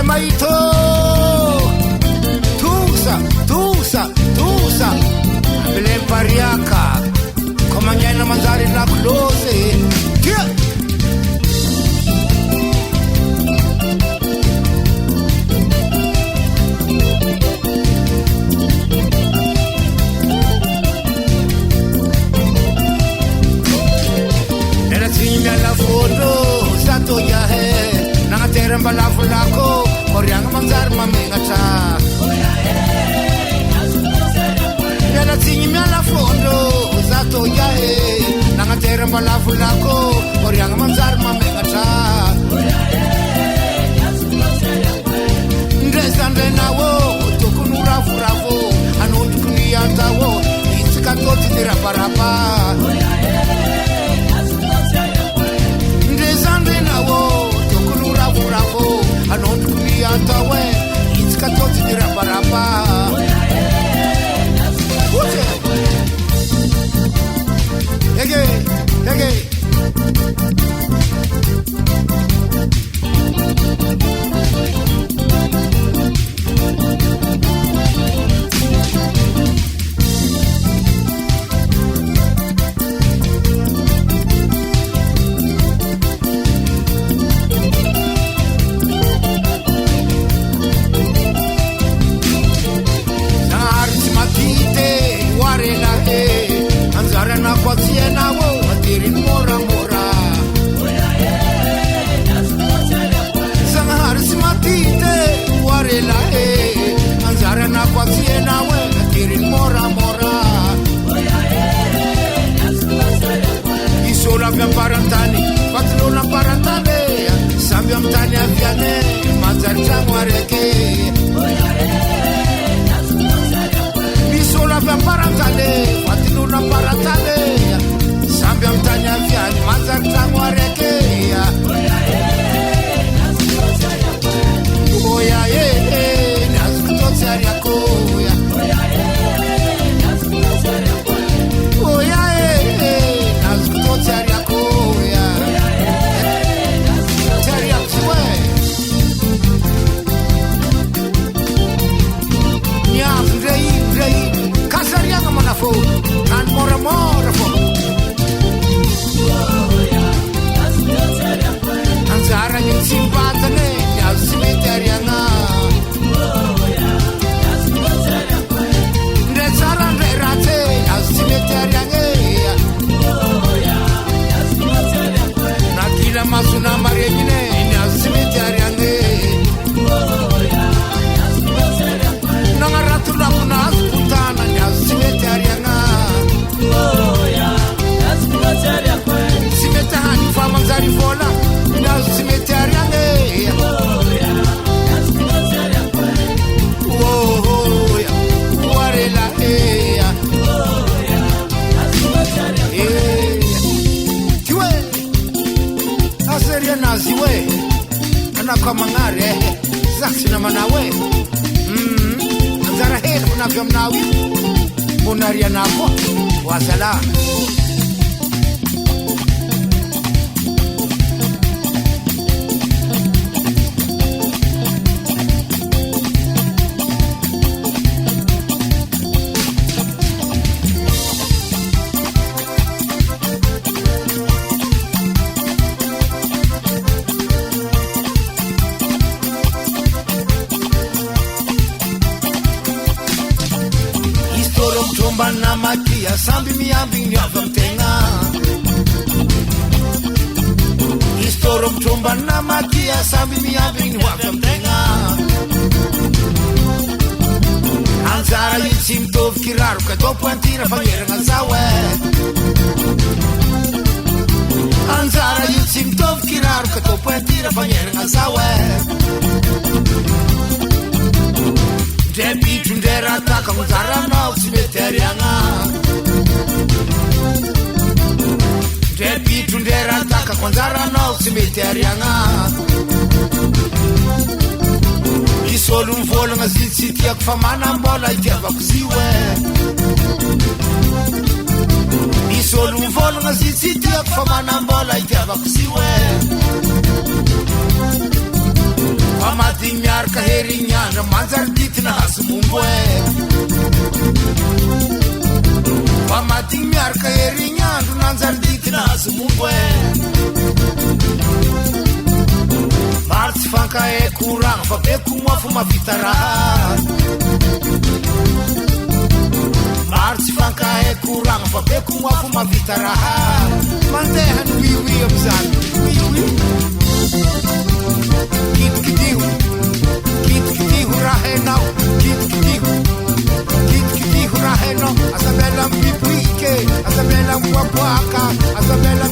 maito tusa Belen pariaka Komanyana manzari na close Kia Nena tsinya la foto Sato ya he Nanga terem balafu lako Koryang manzari mamenga cha Nena tsinya la foto Sato ya he Nanga terem balafu lako Koryang manzari mamenga cha Ndresande na wo Tokunura furavo Anundu kuniyanta wo Itsikatoti niraparapa Ndresande na wo Tokunura furavo Anundu kuniyanta we Itsikatoti niraparapa Ute Ege Siena wo atirin mora Sanghar simatite warela Anzara na kwa siena wo atirin mora Isola vya parantani Patlola parantane Sambia mtani aviane Mazari changwareke Isola vya parantane Patlola parantane Sambia mtani aviane Mazari changwareke Oya Nazukutotsi yako Oya Nazukutotsi yako Tari yakwe Nyaf rei Kasari yanga manafo Nan mora fo Anzara yung simpatane Simmetari yanga Ndetsara nderate Simmetari yanga Nakila masuna maremine Simmetari yanga Nangaratu lakuna Kutana Simmetari yanga Simmetari fama mzari fola Simmetari yanga Naziwe Anakwa mangare Zaksi na manawe Anzara hena munavyo mnawi Munaria nako Wasala Bana makia sambi miambi nyava mtenga Istoro mchumba na makia sambi miambi nyava mtenga Anzara yitsim tov kiraru katopo antira fangera ngazawe Anzara yitsim tov kiraru katopo antira fangera ngazawe Depi tundera taka mzara na usimeteri yanga Depi tundera taka mzara na usimeteri yanga Isolu mvolo nga zitsiti ya kufamana mbola ikiava kuziwe Isolu mvolo nga zitsiti ya kufamana mbola ikiava kuziwe Amati maty miaraka herignandra manjariditina hasomombo fa maty miaraka herignandro nanjariditina hasomombo maro tsy fankahaiko ragno fa beko moafo mavita raha maro tsy fankahaiko ragno fa beko moafo mavita raha mandeha ny wiwi amizany wiwi kitikitiho raha enao kitikitiho raha enao azamela mbibrike azamela mboaboaka azamela